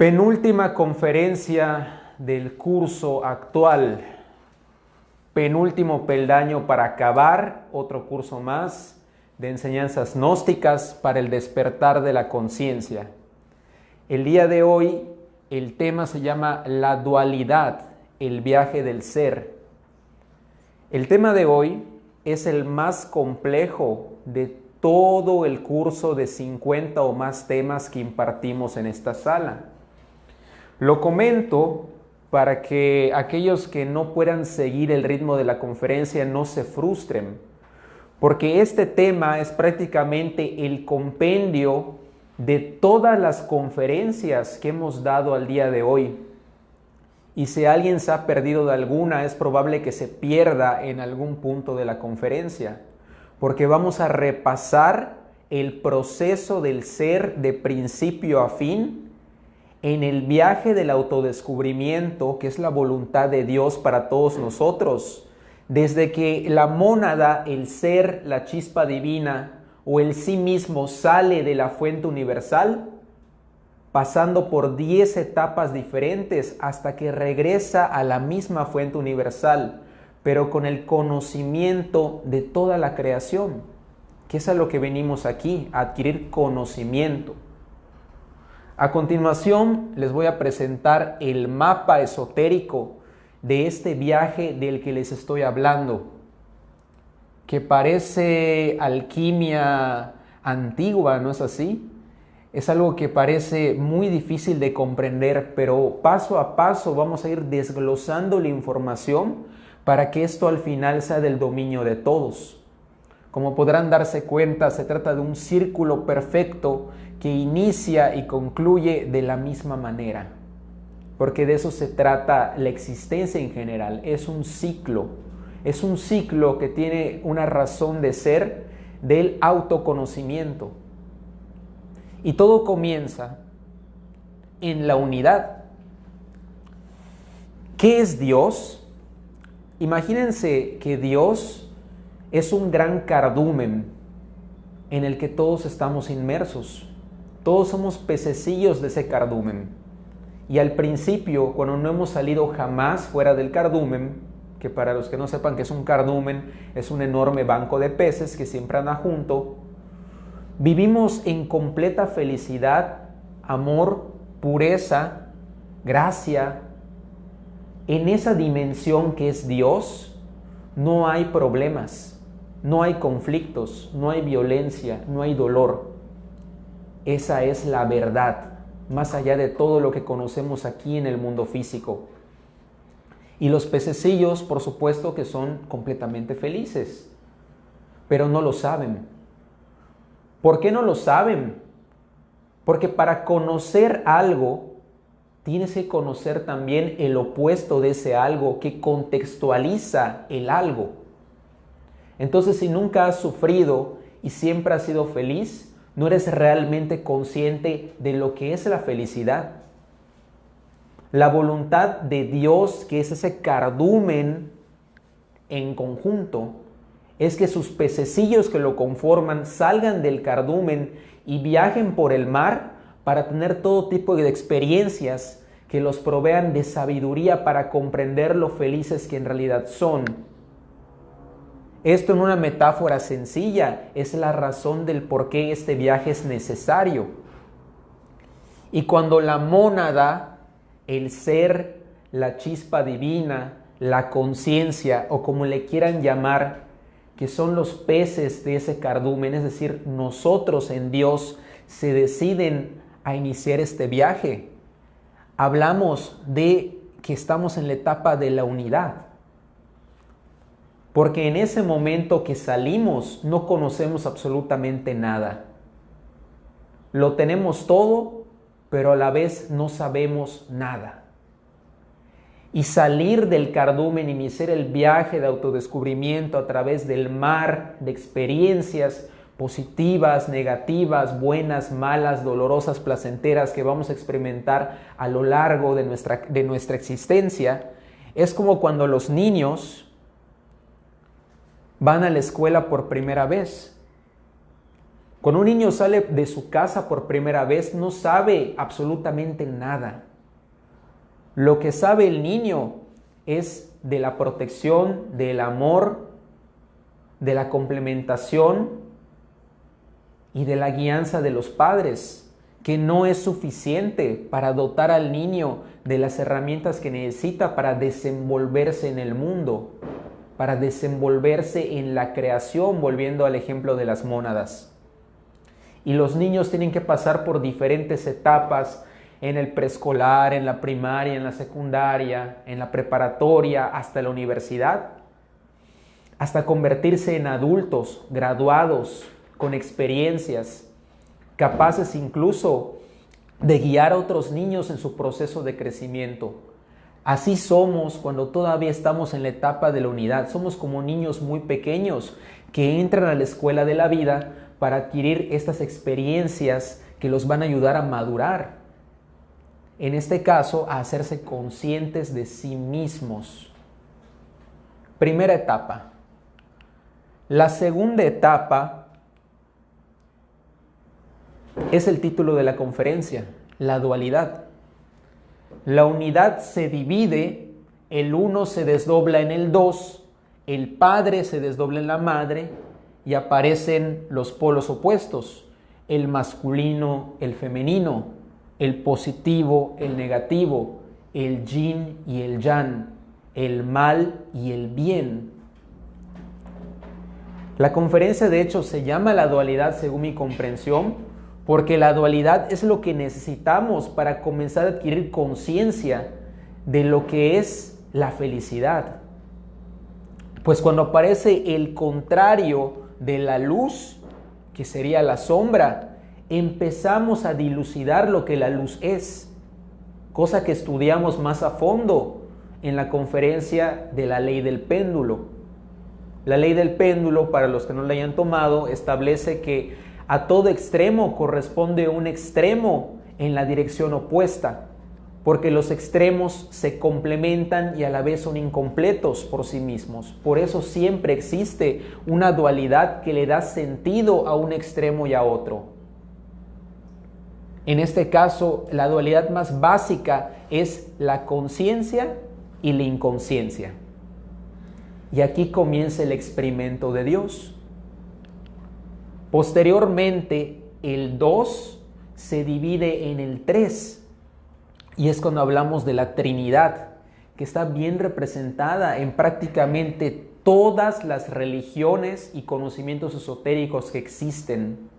Penúltima conferencia del curso actual, penúltimo peldaño para acabar, otro curso más de enseñanzas gnósticas para el despertar de la conciencia. El día de hoy el tema se llama la dualidad, el viaje del ser. El tema de hoy es el más complejo de todo el curso de 50 o más temas que impartimos en esta sala. Lo comento para que aquellos que no puedan seguir el ritmo de la conferencia no se frustren, porque este tema es prácticamente el compendio de todas las conferencias que hemos dado al día de hoy. Y si alguien se ha perdido de alguna, es probable que se pierda en algún punto de la conferencia, porque vamos a repasar el proceso del ser de principio a fin en el viaje del autodescubrimiento, que es la voluntad de Dios para todos nosotros. Desde que la mónada, el ser, la chispa divina o el sí mismo sale de la fuente universal, pasando por 10 etapas diferentes hasta que regresa a la misma fuente universal, pero con el conocimiento de toda la creación, que es a lo que venimos aquí, a adquirir conocimiento. A continuación les voy a presentar el mapa esotérico de este viaje del que les estoy hablando, que parece alquimia antigua, ¿no es así? Es algo que parece muy difícil de comprender, pero paso a paso vamos a ir desglosando la información para que esto al final sea del dominio de todos. Como podrán darse cuenta, se trata de un círculo perfecto que inicia y concluye de la misma manera, porque de eso se trata la existencia en general. Es un ciclo que tiene una razón de ser del autoconocimiento. Y todo comienza en la unidad. ¿Qué es Dios? Imagínense que Dios es un gran cardumen en el que todos estamos inmersos. Todos somos pececillos de ese cardumen. Y al principio, cuando no hemos salido jamás fuera del cardumen, que para los que no sepan qué es un cardumen, es un enorme banco de peces que siempre anda junto, vivimos en completa felicidad, amor, pureza, gracia. En esa dimensión que es Dios, no hay problemas, no hay conflictos, no hay violencia, no hay dolor. Esa es la verdad, más allá de todo lo que conocemos aquí en el mundo físico. Y los pececillos, por supuesto que son completamente felices, pero no lo saben. ¿Por qué no lo saben? Porque para conocer algo, tienes que conocer también el opuesto de ese algo que contextualiza el algo. Entonces, si nunca has sufrido y siempre has sido feliz, no eres realmente consciente de lo que es la felicidad. La voluntad de Dios, que es ese cardumen en conjunto, es que sus pececillos que lo conforman salgan del cardumen y viajen por el mar para tener todo tipo de experiencias que los provean de sabiduría para comprender lo felices que en realidad son. Esto en una metáfora sencilla es la razón del por qué este viaje es necesario. Y cuando la mónada, el ser, la chispa divina, la conciencia o como le quieran llamar, que son los peces de ese cardumen, es decir, nosotros en Dios, se deciden a iniciar este viaje, hablamos de que estamos en la etapa de la unidad. Porque en ese momento que salimos no conocemos absolutamente nada. Lo tenemos todo, pero a la vez no sabemos nada. Y salir del cardumen, iniciar el viaje de autodescubrimiento a través del mar de experiencias positivas, negativas, buenas, malas, dolorosas, placenteras que vamos a experimentar a lo largo de nuestra existencia, es como cuando los niños van a la escuela por primera vez. Cuando un niño sale de su casa por primera vez, no sabe absolutamente nada. Lo que sabe el niño es de la protección, del amor, de la complementación y de la guianza de los padres, que no es suficiente para dotar al niño de las herramientas que necesita para desenvolverse en el mundo, para desenvolverse en la creación, volviendo al ejemplo de las mónadas. Y los niños tienen que pasar por diferentes etapas en el preescolar, en la primaria, en la secundaria, en la preparatoria, hasta la universidad, hasta convertirse en adultos, graduados, con experiencias, capaces incluso de guiar a otros niños en su proceso de crecimiento. Así somos cuando todavía estamos en la etapa de la unidad. Somos como niños muy pequeños que entran a la escuela de la vida para adquirir estas experiencias que los van a ayudar a madurar. En este caso, a hacerse conscientes de sí mismos. Primera etapa. La segunda etapa es el título de la conferencia, la dualidad. La unidad se divide, el uno se desdobla en el dos, el padre se desdobla en la madre y aparecen los polos opuestos, el masculino, el femenino, el positivo, el negativo, el yin y el yang, el mal y el bien. La conferencia de hecho se llama la dualidad según mi comprensión, porque la dualidad es lo que necesitamos para comenzar a adquirir conciencia de lo que es la felicidad. Pues cuando aparece el contrario de la luz, que sería la sombra, empezamos a dilucidar lo que la luz es, cosa que estudiamos más a fondo en la conferencia de la ley del péndulo. La ley del péndulo, para los que no la hayan tomado, establece que a todo extremo corresponde un extremo en la dirección opuesta, porque los extremos se complementan y a la vez son incompletos por sí mismos. Por eso siempre existe una dualidad que le da sentido a un extremo y a otro. En este caso, la dualidad más básica es la conciencia y la inconsciencia. Y aquí comienza el experimento de Dios. Posteriormente, el 2 se divide en el 3. Y es cuando hablamos de la Trinidad, que está bien representada en prácticamente todas las religiones y conocimientos esotéricos que existen.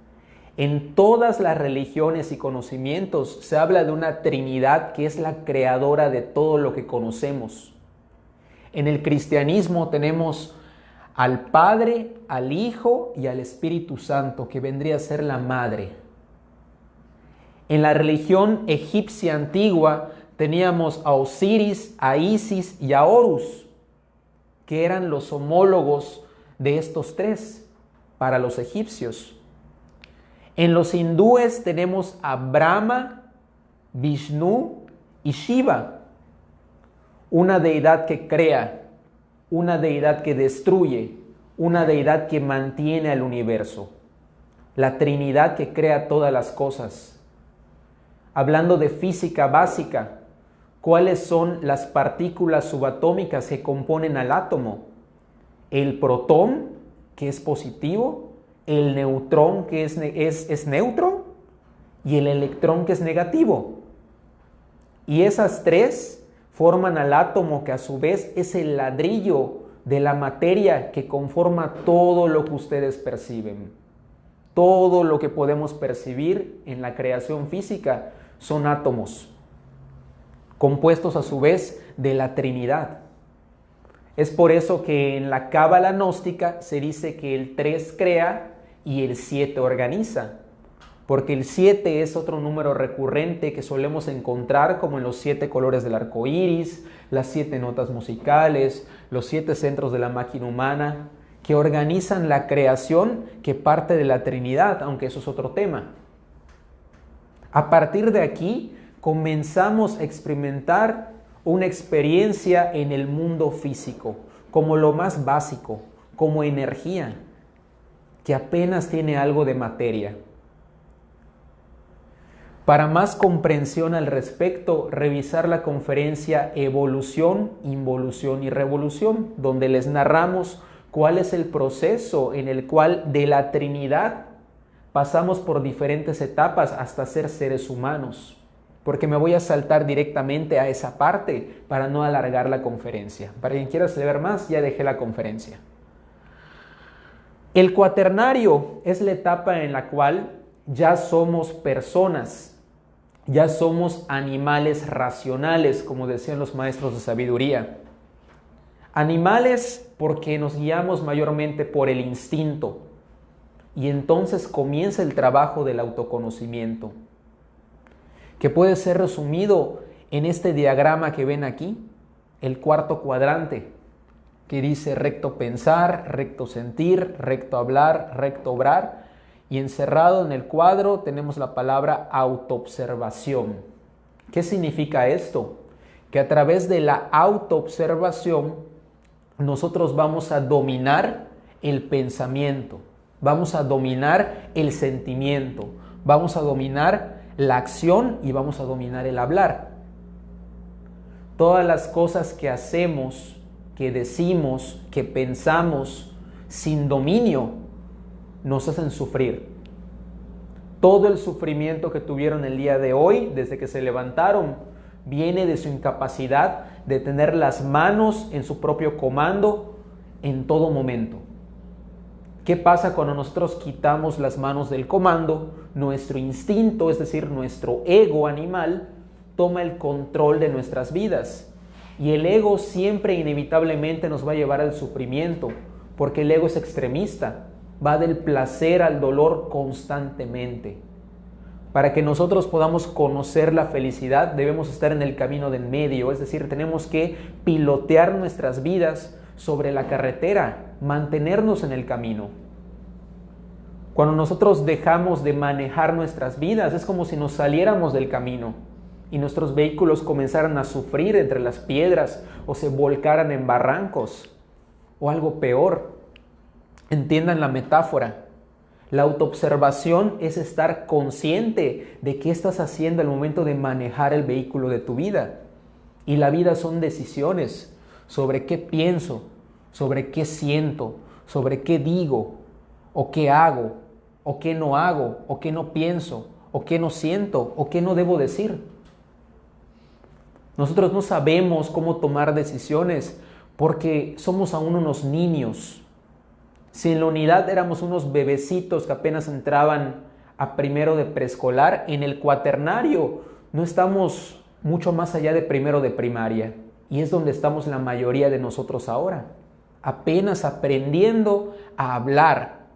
En todas las religiones y conocimientos se habla de una Trinidad que es la creadora de todo lo que conocemos. En el cristianismo tenemos al Padre, al Hijo y al Espíritu Santo, que vendría a ser la Madre. En la religión egipcia antigua teníamos a Osiris, a Isis y a Horus, que eran los homólogos de estos tres para los egipcios. En los hindúes tenemos a Brahma, Vishnu y Shiva, una deidad que crea, una deidad que destruye, una deidad que mantiene al universo, la Trinidad que crea todas las cosas. Hablando de física básica, ¿cuáles son las partículas subatómicas que componen al átomo? El protón, que es positivo, el neutrón, que es neutro, y el electrón, que es negativo. Y esas tres forman al átomo, que a su vez es el ladrillo de la materia que conforma todo lo que ustedes perciben. Todo lo que podemos percibir en la creación física son átomos, compuestos a su vez de la Trinidad. Es por eso que en la cábala gnóstica se dice que el 3 crea y el 7 organiza, porque el 7 es otro número recurrente que solemos encontrar como en los 7 colores del arco iris, las 7 notas musicales, los 7 centros de la máquina humana, que organizan la creación que parte de la Trinidad, aunque eso es otro tema. A partir de aquí comenzamos a experimentar una experiencia en el mundo físico, como lo más básico, como energía. que apenas tiene algo de materia. Para más comprensión al respecto, revisar la conferencia Evolución, Involución y Revolución, donde les narramos cuál es el proceso en el cual de la Trinidad pasamos por diferentes etapas hasta ser seres humanos. Porque me voy a saltar directamente a esa parte para no alargar la conferencia. Para quien quiera saber más, ya dejé la conferencia. El cuaternario es la etapa en la cual ya somos personas. Ya somos animales racionales, como decían los maestros de sabiduría. Animales porque nos guiamos mayormente por el instinto. Y entonces comienza el trabajo del autoconocimiento, que puede ser resumido en este diagrama que ven aquí, el cuarto cuadrante, que dice recto pensar, recto sentir, recto hablar, recto obrar. Y encerrado en el cuadro tenemos la palabra autoobservación. ¿Qué significa esto? Que a través de la autoobservación nosotros vamos a dominar el pensamiento, vamos a dominar el sentimiento, vamos a dominar la acción y vamos a dominar el hablar. Todas las cosas que hacemos, que decimos, que pensamos sin dominio, nos hacen sufrir. Todo el sufrimiento que tuvieron el día de hoy, desde que se levantaron, viene de su incapacidad de tener las manos en su propio comando en todo momento. ¿Qué pasa cuando nosotros quitamos las manos del comando? Nuestro instinto, es decir, nuestro ego animal, toma el control de nuestras vidas. Y el ego siempre inevitablemente nos va a llevar al sufrimiento, porque el ego es extremista. Va del placer al dolor constantemente. Para que nosotros podamos conocer la felicidad, debemos estar en el camino del medio, es decir, tenemos que pilotear nuestras vidas sobre la carretera, mantenernos en el camino. Cuando nosotros dejamos de manejar nuestras vidas, es como si nos saliéramos del camino y nuestros vehículos comenzaran a sufrir entre las piedras o se volcaran en barrancos o algo peor. Entiendan la metáfora. La autoobservación es estar consciente de qué estás haciendo al momento de manejar el vehículo de tu vida. Y la vida son decisiones sobre qué pienso, sobre qué siento, sobre qué digo, o qué hago, o qué no hago, o qué no pienso, o qué no siento, o qué no debo decir. Nosotros no sabemos cómo tomar decisiones porque somos aún unos niños. Si en la unidad éramos unos bebecitos que apenas entraban a primero de preescolar, en el cuaternario no estamos mucho más allá de primero de primaria. Y es donde estamos la mayoría de nosotros ahora. Apenas aprendiendo a hablar,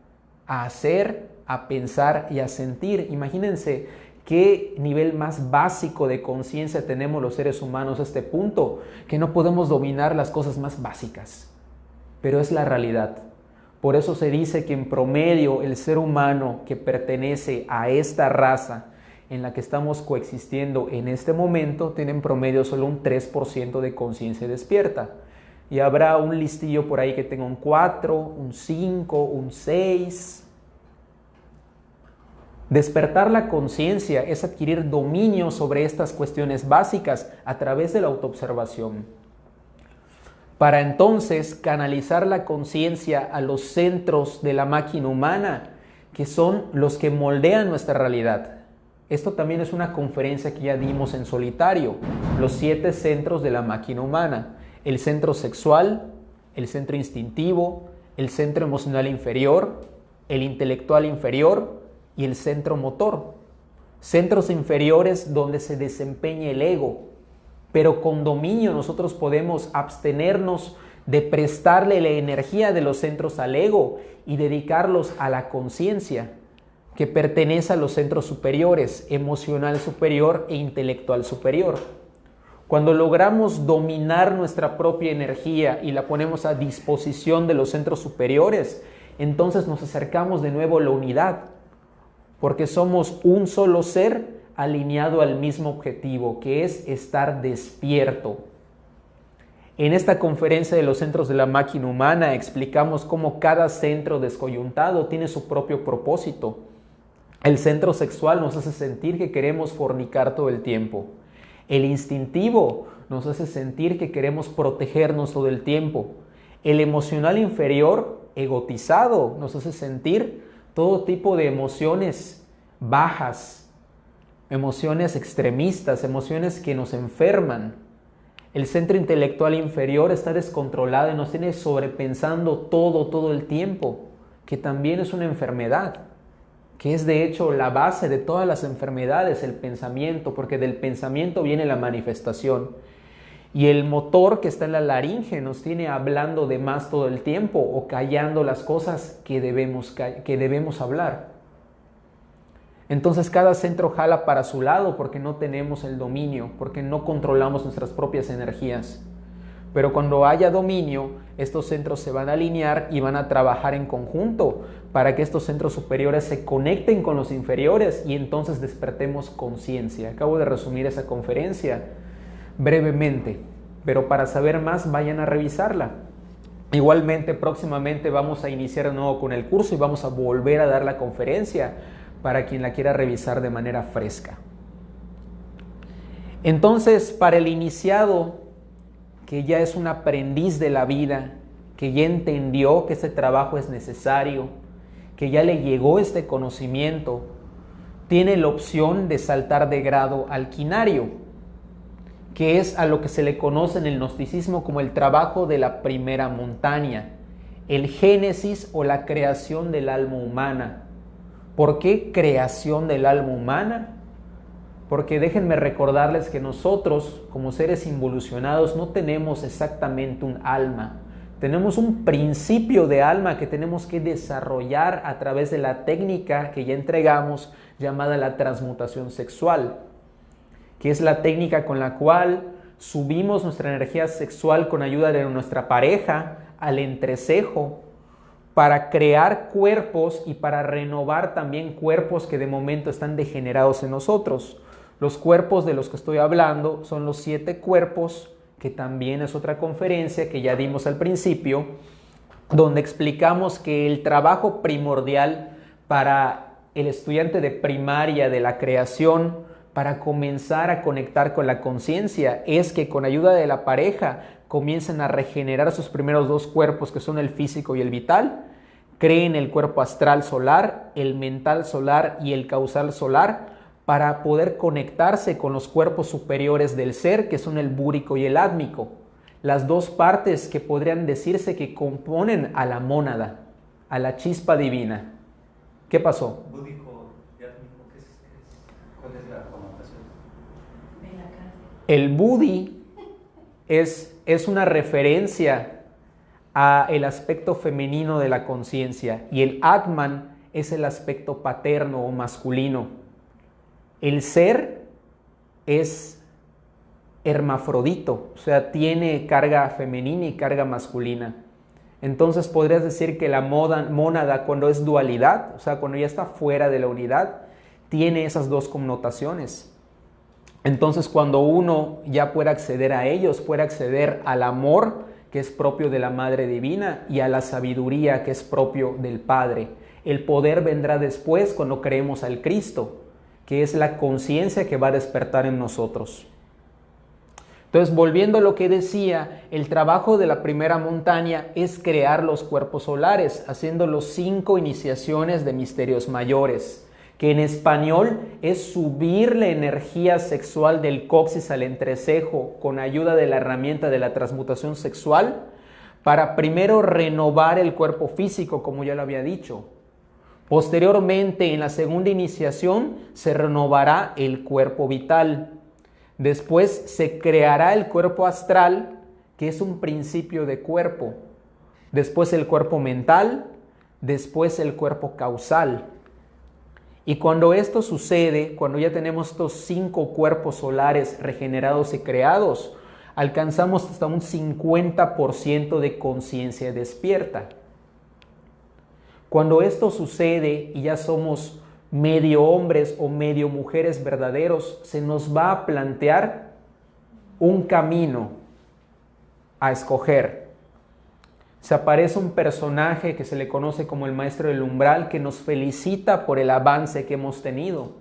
a hacer, a pensar y a sentir. Imagínense qué nivel más básico de conciencia tenemos los seres humanos a este punto, que no podemos dominar las cosas más básicas. Pero es la realidad. Por eso se dice que en promedio el ser humano que pertenece a esta raza en la que estamos coexistiendo en este momento tiene en promedio solo un 3% de conciencia despierta. Y habrá un listillo por ahí que tenga un 4, un 5, un 6. Despertar la conciencia es adquirir dominio sobre estas cuestiones básicas a través de la autoobservación. Para entonces canalizar la conciencia a los centros de la máquina humana, que son los que moldean nuestra realidad. Esto también es una conferencia que ya dimos en solitario, los 7 centros de la máquina humana. El centro sexual, el centro instintivo, el centro emocional inferior, el intelectual inferior y el centro motor. Centros inferiores donde se desempeña el ego. Pero con dominio nosotros podemos abstenernos de prestarle la energía de los centros al ego y dedicarlos a la conciencia, que pertenece a los centros superiores, emocional superior e intelectual superior. Cuando logramos dominar nuestra propia energía y la ponemos a disposición de los centros superiores, entonces nos acercamos de nuevo a la unidad, porque somos un solo ser alineado al mismo objetivo, que es estar despierto. En esta conferencia de los centros de la máquina humana explicamos cómo cada centro descoyuntado tiene su propio propósito. El centro sexual nos hace sentir que queremos fornicar todo el tiempo. El instintivo nos hace sentir que queremos protegernos todo el tiempo. El emocional inferior, egotizado, nos hace sentir todo tipo de emociones bajas, emociones extremistas, emociones que nos enferman. El centro intelectual inferior está descontrolado y nos tiene sobrepensando todo el tiempo, que también es una enfermedad, que es de hecho la base de todas las enfermedades, el pensamiento, porque del pensamiento viene la manifestación. Y el motor que está en la laringe nos tiene hablando de más todo el tiempo o callando las cosas que debemos hablar. Entonces cada centro jala para su lado porque no tenemos el dominio, porque no controlamos nuestras propias energías. Pero cuando haya dominio, estos centros se van a alinear y van a trabajar en conjunto para que estos centros superiores se conecten con los inferiores y entonces despertemos conciencia. Acabo de resumir esa conferencia brevemente, pero para saber más vayan a revisarla. Igualmente, próximamente vamos a iniciar de nuevo con el curso y vamos a volver a dar la conferencia para quien la quiera revisar de manera fresca. Entonces, para el iniciado, que ya es un aprendiz de la vida, que ya entendió que este trabajo es necesario, que ya le llegó este conocimiento, tiene la opción de saltar de grado al quinario, que es a lo que se le conoce en el gnosticismo como el trabajo de la primera montaña, el génesis o la creación del alma humana. ¿Por qué creación del alma humana? Porque déjenme recordarles que nosotros, como seres involucionados, no tenemos exactamente un alma. Tenemos un principio de alma que tenemos que desarrollar a través de la técnica que ya entregamos, llamada la transmutación sexual, que es la técnica con la cual subimos nuestra energía sexual con ayuda de nuestra pareja al entrecejo, para crear cuerpos y para renovar también cuerpos que de momento están degenerados en nosotros. Los cuerpos de los que estoy hablando son los 7 cuerpos, que también es otra conferencia que ya dimos al principio, donde explicamos que el trabajo primordial para el estudiante de primaria de la creación, para comenzar a conectar con la conciencia, es que con ayuda de la pareja comiencen a regenerar sus primeros 2 cuerpos, que son el físico y el vital, creen el cuerpo astral solar, el mental solar y el causal solar, para poder conectarse con los cuerpos superiores del ser, que son el búrico y el átmico, las 2 partes que podrían decirse que componen a la mónada, a la chispa divina. ¿Qué pasó? Búdico y átmico, ¿cuál es la connotación? El budi es una referencia a el aspecto femenino de la conciencia y el Atman es el aspecto paterno o masculino. El ser es hermafrodito, o sea, tiene carga femenina y carga masculina. Entonces podrías decir que la mónada, cuando es dualidad, o sea, cuando ya está fuera de la unidad, tiene esas 2 connotaciones. Entonces cuando uno ya puede acceder a ellos, puede acceder al amor que es propio de la Madre Divina y a la sabiduría que es propio del Padre. El poder vendrá después cuando creemos al Cristo, que es la conciencia que va a despertar en nosotros. Entonces, volviendo a lo que decía, el trabajo de la primera montaña es crear los cuerpos solares, haciendo los 5 iniciaciones de misterios mayores, que en español es subir la energía sexual del coxis al entrecejo con ayuda de la herramienta de la transmutación sexual, para primero renovar el cuerpo físico, como ya lo había dicho. Posteriormente, en la segunda iniciación, se renovará el cuerpo vital. Después se creará el cuerpo astral, que es un principio de cuerpo. Después el cuerpo mental, después el cuerpo causal. Y cuando esto sucede, cuando ya tenemos estos 5 cuerpos solares regenerados y creados, alcanzamos hasta un 50% de conciencia despierta. Cuando esto sucede y ya somos medio hombres o medio mujeres verdaderos, se nos va a plantear un camino a escoger. Se aparece un personaje que se le conoce como el maestro del umbral, que nos felicita por el avance que hemos tenido,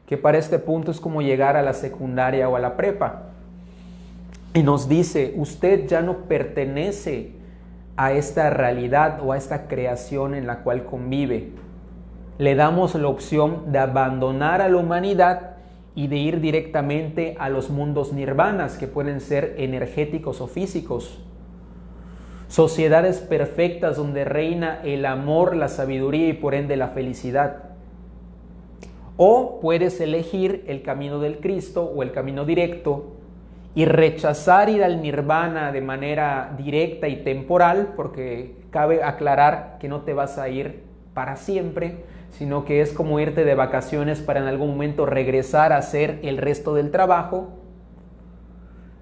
que para este punto es como llegar a la secundaria o a la prepa. Y nos dice, usted ya no pertenece a esta realidad o a esta creación en la cual convive. Le damos la opción de abandonar a la humanidad y de ir directamente a los mundos nirvanas, que pueden ser energéticos o físicos. Sociedades perfectas donde reina el amor, la sabiduría y por ende la felicidad. O puedes elegir el camino del Cristo o el camino directo y rechazar ir al nirvana de manera directa y temporal, porque cabe aclarar que no te vas a ir para siempre, sino que es como irte de vacaciones para en algún momento regresar a hacer el resto del trabajo,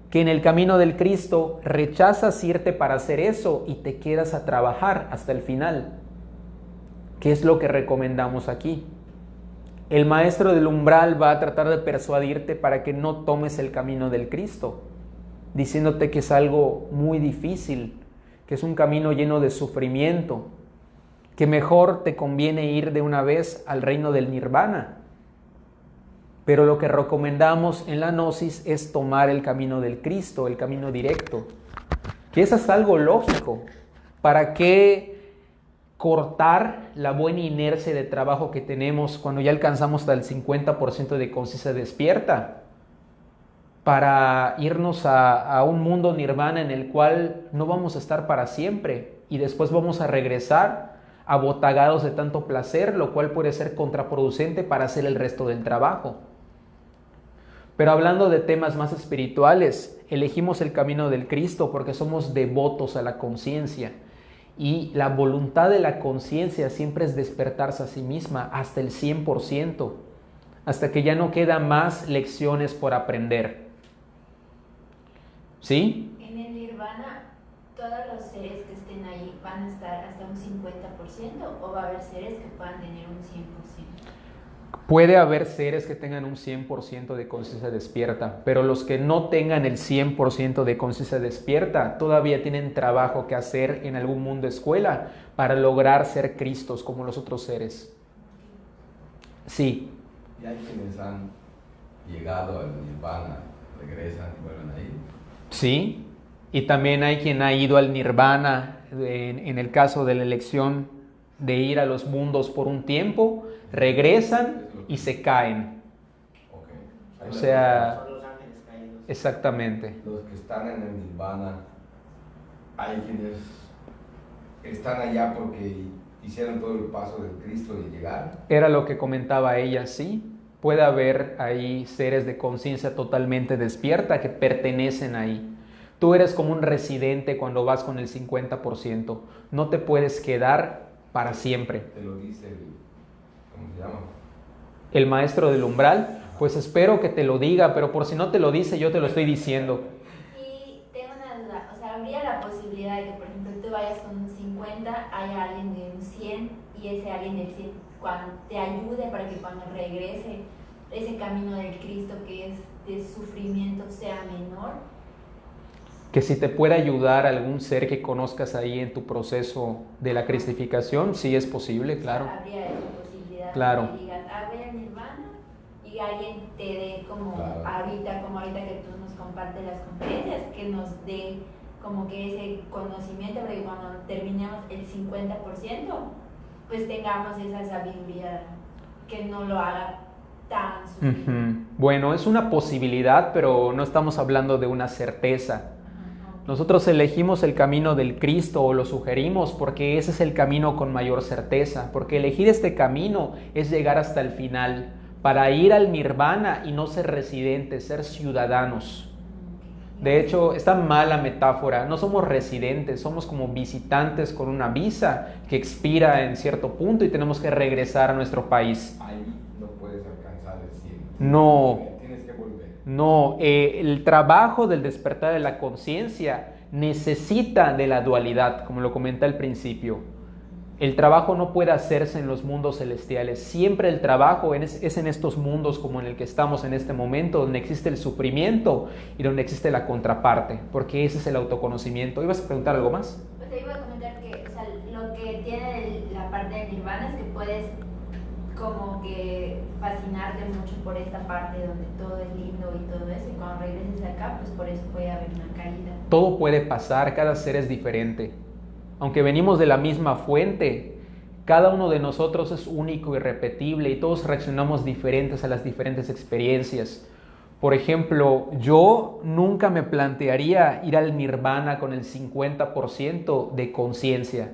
que en el camino del Cristo rechazas irte para hacer eso y te quedas a trabajar hasta el final. ¿Qué es lo que recomendamos aquí? El maestro del umbral va a tratar de persuadirte para que no tomes el camino del Cristo, diciéndote que es algo muy difícil, que es un camino lleno de sufrimiento, que mejor te conviene ir de una vez al reino del nirvana. Pero lo que recomendamos en la gnosis es tomar el camino del Cristo, el camino directo, que eso es algo lógico. ¿Para qué cortar la buena inercia de trabajo que tenemos cuando ya alcanzamos hasta el 50% de conciencia despierta? Para irnos a un mundo nirvana en el cual no vamos a estar para siempre y después vamos a regresar abotagados de tanto placer, lo cual puede ser contraproducente para hacer el resto del trabajo. Pero hablando de temas más espirituales, elegimos el camino del Cristo porque somos devotos a la conciencia. Y la voluntad de la conciencia siempre es despertarse a sí misma hasta el 100%, hasta que ya no quedan más lecciones por aprender. ¿Sí? En el nirvana, ¿todos los seres que estén ahí van a estar hasta un 50% o va a haber seres que puedan tener un 100%? Puede haber seres que tengan un 100% de conciencia despierta, pero los que no tengan el 100% de conciencia despierta todavía tienen trabajo que hacer en algún mundo escuela para lograr ser Cristos como los otros seres. Sí. ¿Y hay quienes han llegado al nirvana, regresan y vuelven a ir? Sí, y también hay quien ha ido al nirvana en el caso de la elección de ir a los mundos por un tiempo, regresan y se caen. Okay. O sea, Son los ángeles caídos. exactamente. Los que están en el nirvana, hay quienes están allá porque hicieron todo el paso del Cristo y llegaron. Era lo que comentaba ella, sí. Puede haber ahí seres de conciencia totalmente despierta que pertenecen ahí. Tú eres como un residente cuando vas con el 50%. No te puedes quedar para siempre. Te lo dice ¿cómo se llama? El maestro del umbral, pues espero que te lo diga, pero por si no te lo dice, yo te lo estoy diciendo. Y tengo una duda, o sea, habría la posibilidad de que, por ejemplo, tú vayas con un 50, haya alguien de un 100 y ese alguien del 100 te ayude para que cuando regrese ese camino del Cristo que es de sufrimiento sea menor. Que si te puede ayudar algún ser que conozcas ahí en tu proceso de la cristificación, sí es posible, claro. Habría esa posibilidad Claro. de que digas, a ver, nirvana, y alguien te dé como Claro. ahorita que tú nos compartes las conferencias, que nos dé como que ese conocimiento, para que cuando terminemos el 50%, pues tengamos esa sabiduría que no lo haga tan sufrir. Ujú. Bueno, es una posibilidad, pero no estamos hablando de una certeza. Nosotros elegimos el camino del Cristo o lo sugerimos porque ese es el camino con mayor certeza, porque elegir este camino es llegar hasta el final, para ir al nirvana y no ser residentes, ser ciudadanos. De hecho, está mal la metáfora, no somos residentes, somos como visitantes con una visa que expira en cierto punto y tenemos que regresar a nuestro país. Ahí no puedes alcanzar el 100. No. Tienes que volver. No, el trabajo del despertar de la conciencia necesita de la dualidad, como lo comenté al principio. El trabajo no puede hacerse en los mundos celestiales. Siempre el trabajo es en estos mundos como en el que estamos en este momento, donde existe el sufrimiento y donde existe la contraparte, porque ese es el autoconocimiento. ¿Ibas a preguntar algo más? Pues te iba a comentar que, o sea, lo que tiene la parte de Nirvana es que puedes como que fascinarte mucho por esta parte donde todo es lindo y todo eso, y cuando regreses acá, pues por eso puede haber una caída. Todo puede pasar, cada ser es diferente. Aunque venimos de la misma fuente, cada uno de nosotros es único y irrepetible y todos reaccionamos diferentes a las diferentes experiencias. Por ejemplo, yo nunca me plantearía ir al nirvana con el 50% de conciencia,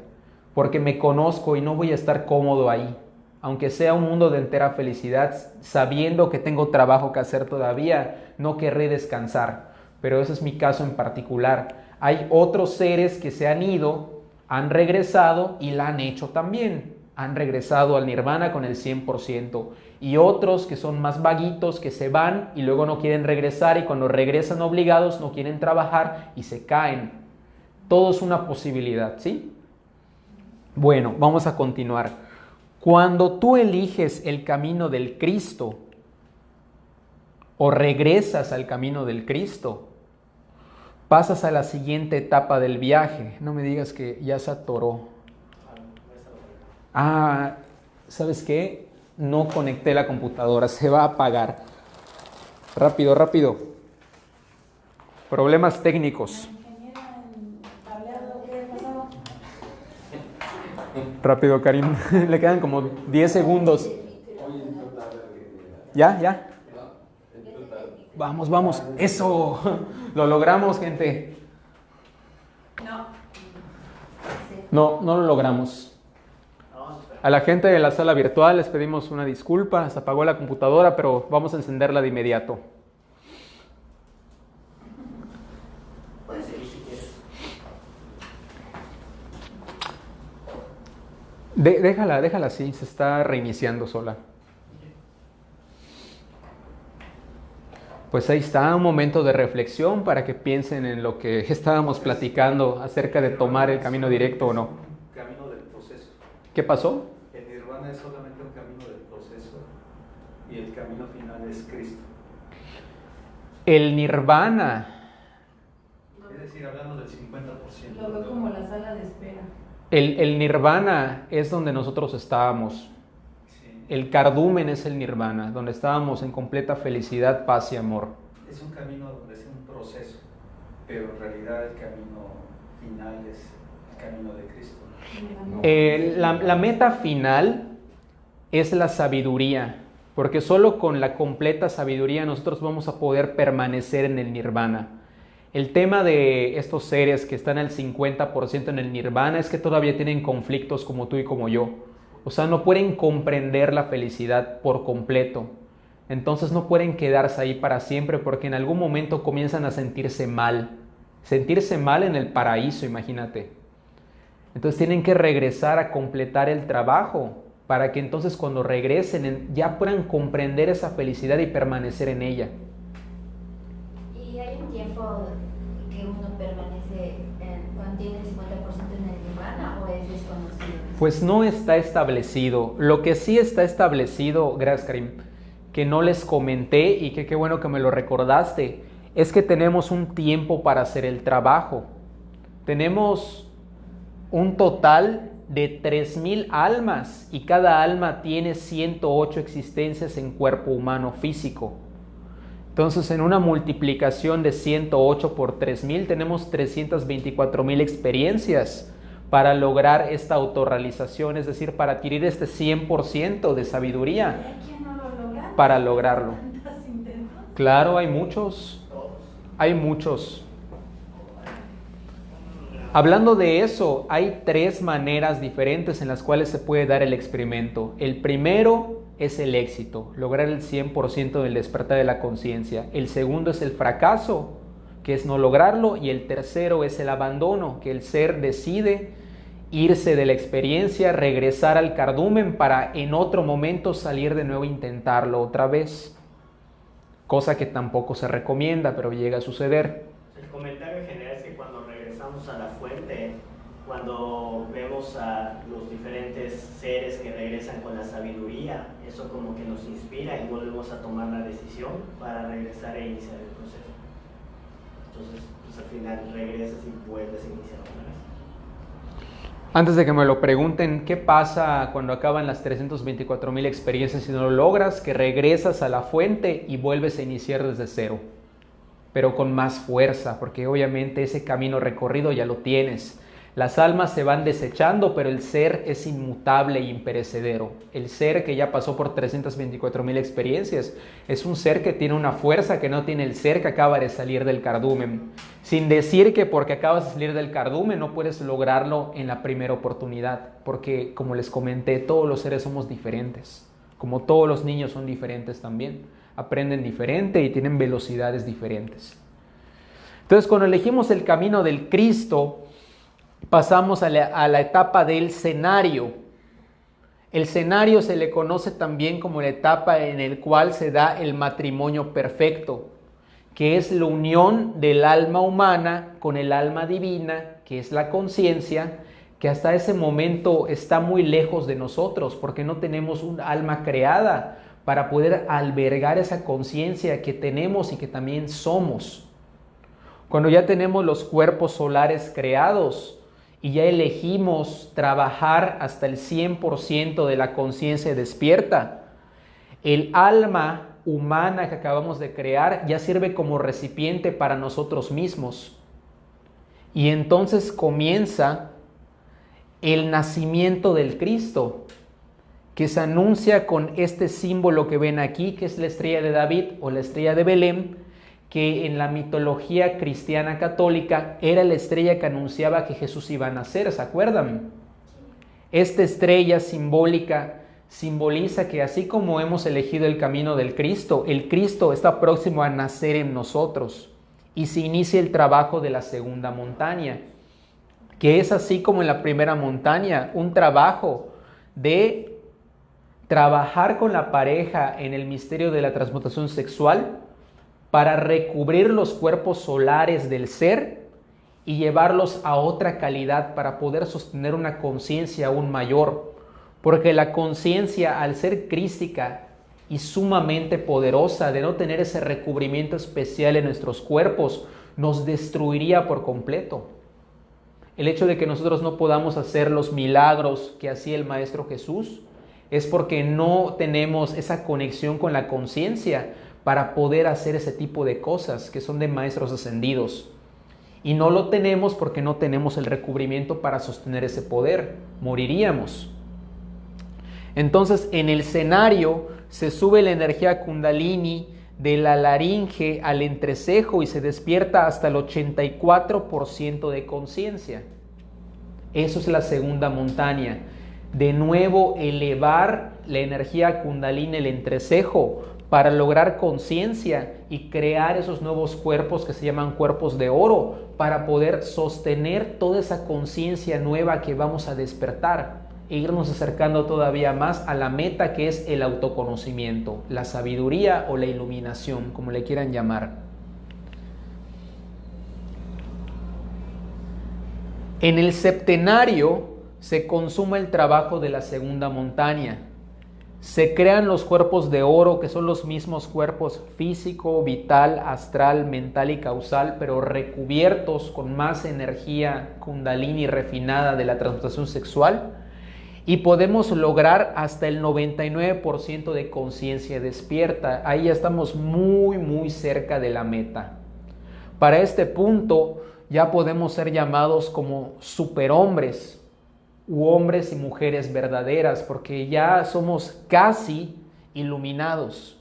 porque me conozco y no voy a estar cómodo ahí. Aunque sea un mundo de entera felicidad, sabiendo que tengo trabajo que hacer todavía, no querré descansar. Pero ese es mi caso en particular. Hay otros seres que se han ido, han regresado y la han hecho también. Han regresado al nirvana con el 100%. Y otros que son más vaguitos, que se van y luego no quieren regresar, y cuando regresan obligados no quieren trabajar y se caen. Todo es una posibilidad, ¿sí? Bueno, vamos a continuar. Cuando tú eliges el camino del Cristo o regresas al camino del Cristo, pasas a la siguiente etapa del viaje. No me digas que ya se atoró. Ah, ¿sabes qué? No conecté la computadora, se va a apagar. Rápido, rápido. Problemas técnicos. Rápido, Karim. Le quedan como 10 segundos. ¿Ya? ¿Ya? Vamos, vamos. Eso. Lo logramos, gente. No lo logramos. A la gente de la sala virtual les pedimos una disculpa. Se apagó la computadora, pero vamos a encenderla de inmediato. Puedes seguir si quieres. Déjala así. Se está reiniciando sola. Pues ahí está, un momento de reflexión para que piensen en lo que estábamos platicando acerca de tomar el camino directo o no. Camino del proceso. ¿Qué pasó? El nirvana es solamente un camino del proceso y el camino final es Cristo. El nirvana, Es decir, hablando del 50%. Lo veo como la sala de espera. el nirvana es donde nosotros estábamos. Sí. El cardumen es el nirvana, donde estábamos en completa felicidad, paz y amor. Es un camino donde es un proceso, pero en realidad el camino final es el camino de Cristo. La meta final es la sabiduría, porque solo con la completa sabiduría nosotros vamos a poder permanecer en el nirvana. El tema de estos seres que están al 50% en el nirvana es que todavía tienen conflictos como tú y como yo. O sea, no pueden comprender la felicidad por completo. Entonces no pueden quedarse ahí para siempre porque en algún momento comienzan a sentirse mal. Sentirse mal en el paraíso, imagínate. Entonces tienen que regresar a completar el trabajo para que entonces cuando regresen ya puedan comprender esa felicidad y permanecer en ella. ¿Y hay un tiempo que uno permanece cuando tiene el 50% en el nirvana o es desconocido? Pues no está establecido. Lo que sí está establecido, gracias Karim, que no les comenté y que qué bueno que me lo recordaste, es que tenemos un tiempo para hacer el trabajo. Tenemos un total de 3000 almas y cada alma tiene 108 existencias en cuerpo humano físico. Entonces, en una multiplicación de 108 por 3000 tenemos 324,000 experiencias para lograr esta autorrealización, es decir, para adquirir este 100% de sabiduría. ¿Quién no lo logra? Para lograrlo. ¿Tantos intentos? Claro, hay muchos. Hay muchos. Hablando de eso, hay 3 maneras diferentes en las cuales se puede dar el experimento. El primero es el éxito, lograr el 100% del despertar de la conciencia. El segundo es el fracaso, que es no lograrlo. Y el tercero es el abandono, que el ser decide irse de la experiencia, regresar al cardumen para en otro momento salir de nuevo e intentarlo otra vez. Cosa que tampoco se recomienda, pero llega a suceder. El comentario general es que cuando regresamos a la fuente, cuando cuando vemos a los diferentes seres que regresan con la sabiduría, eso como que nos inspira y volvemos a tomar la decisión para regresar e iniciar el proceso. Entonces, pues al final regresas y vuelves a iniciar otra vez. Antes de que me lo pregunten, ¿qué pasa cuando acaban las 324,000 experiencias y no lo logras? Que regresas a la fuente y vuelves a iniciar desde cero, pero con más fuerza, porque obviamente ese camino recorrido ya lo tienes. Las almas se van desechando, pero el ser es inmutable e imperecedero. El ser que ya pasó por 324,000 experiencias es un ser que tiene una fuerza que no tiene el ser que acaba de salir del cardumen. Sin decir que porque acabas de salir del cardumen no puedes lograrlo en la primera oportunidad, porque como les comenté, todos los seres somos diferentes, como todos los niños son diferentes también. Aprenden diferente y tienen velocidades diferentes. Entonces, cuando elegimos el camino del Cristo, pasamos a la etapa del cenario. El cenario se le conoce también como la etapa en la cual se da el matrimonio perfecto, que es la unión del alma humana con el alma divina, que es la conciencia, que hasta ese momento está muy lejos de nosotros, porque no tenemos un alma creada para poder albergar esa conciencia que tenemos y que también somos. Cuando ya tenemos los cuerpos solares creados y ya elegimos trabajar hasta el 100% de la conciencia despierta, el alma humana que acabamos de crear ya sirve como recipiente para nosotros mismos. Y entonces comienza el nacimiento del Cristo, que se anuncia con este símbolo que ven aquí, que es la estrella de David o la estrella de Belén, que en la mitología cristiana católica era la estrella que anunciaba que Jesús iba a nacer, ¿se acuerdan? Esta estrella simboliza que así como hemos elegido el camino del Cristo, el Cristo está próximo a nacer en nosotros y se inicia el trabajo de la segunda montaña, que es así como en la primera montaña, un trabajo de trabajar con la pareja en el misterio de la transmutación sexual para recubrir los cuerpos solares del ser y llevarlos a otra calidad para poder sostener una conciencia aún mayor. Porque la conciencia, al ser crística y sumamente poderosa, de no tener ese recubrimiento especial en nuestros cuerpos, nos destruiría por completo. El hecho de que nosotros no podamos hacer los milagros que hacía el Maestro Jesús es porque no tenemos esa conexión con la conciencia para poder hacer ese tipo de cosas que son de maestros ascendidos. Y no lo tenemos porque no tenemos el recubrimiento para sostener ese poder. Moriríamos. Entonces, en el escenario se sube la energía Kundalini de la laringe al entrecejo y se despierta hasta el 84% de conciencia. Eso es la segunda montaña. De nuevo, elevar la energía Kundalini, el entrecejo, para lograr conciencia y crear esos nuevos cuerpos que se llaman cuerpos de oro, para poder sostener toda esa conciencia nueva que vamos a despertar e irnos acercando todavía más a la meta, que es el autoconocimiento, la sabiduría o la iluminación, como le quieran llamar. En el septenario se consuma el trabajo de la segunda montaña. Se crean los cuerpos de oro, que son los mismos cuerpos físico, vital, astral, mental y causal, pero recubiertos con más energía Kundalini refinada de la transmutación sexual. Y podemos lograr hasta el 99% de conciencia despierta. Ahí ya estamos muy cerca de la meta. Para este punto ya podemos ser llamados como superhombres u hombres y mujeres verdaderas, porque ya somos casi iluminados.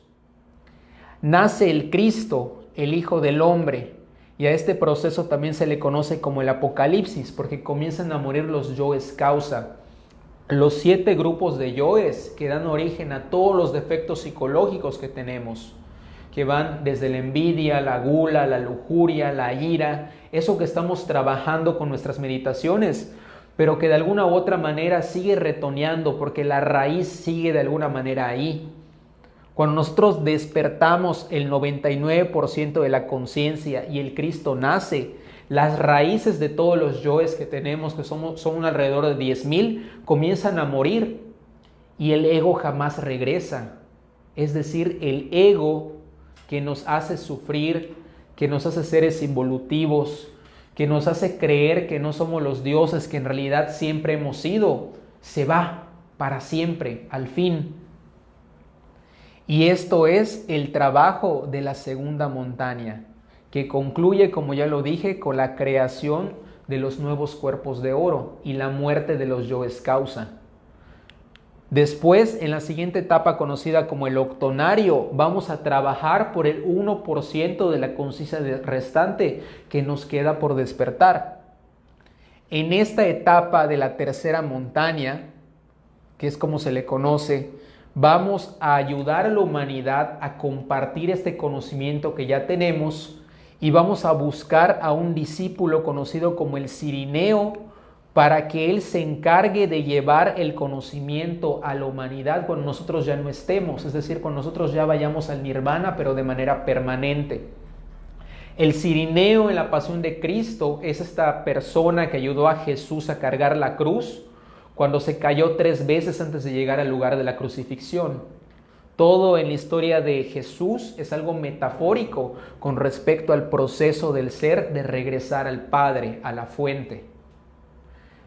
Nace el Cristo, el Hijo del Hombre, y a este proceso también se le conoce como el Apocalipsis, porque comienzan a morir los yoes causa, los 7 grupos de yoes que dan origen a todos los defectos psicológicos que tenemos, que van desde la envidia, la gula, la lujuria, la ira, eso que estamos trabajando con nuestras meditaciones, pero que de alguna u otra manera sigue retoneando porque la raíz sigue de alguna manera ahí. Cuando nosotros despertamos el 99% de la conciencia y el Cristo nace, las raíces de todos los yoes que tenemos, que son alrededor de 10,000, comienzan a morir y el ego jamás regresa. Es decir, el ego que nos hace sufrir, que nos hace seres involutivos, que nos hace creer que no somos los dioses que en realidad siempre hemos sido, se va para siempre, al fin. Y esto es el trabajo de la segunda montaña, que concluye, como ya lo dije, con la creación de los nuevos cuerpos de oro y la muerte de los yoes causa. Después, en la siguiente etapa conocida como el octonario, vamos a trabajar por el 1% de la conciencia restante que nos queda por despertar. En esta etapa de la tercera montaña, que es como se le conoce, vamos a ayudar a la humanidad a compartir este conocimiento que ya tenemos y vamos a buscar a un discípulo conocido como el Cirineo para que él se encargue de llevar el conocimiento a la humanidad cuando nosotros ya no estemos, es decir, cuando nosotros ya vayamos al nirvana, pero de manera permanente. El Cirineo en la pasión de Cristo es esta persona que ayudó a Jesús a cargar la cruz cuando se cayó 3 veces antes de llegar al lugar de la crucifixión. Todo en la historia de Jesús es algo metafórico con respecto al proceso del ser de regresar al Padre, a la fuente.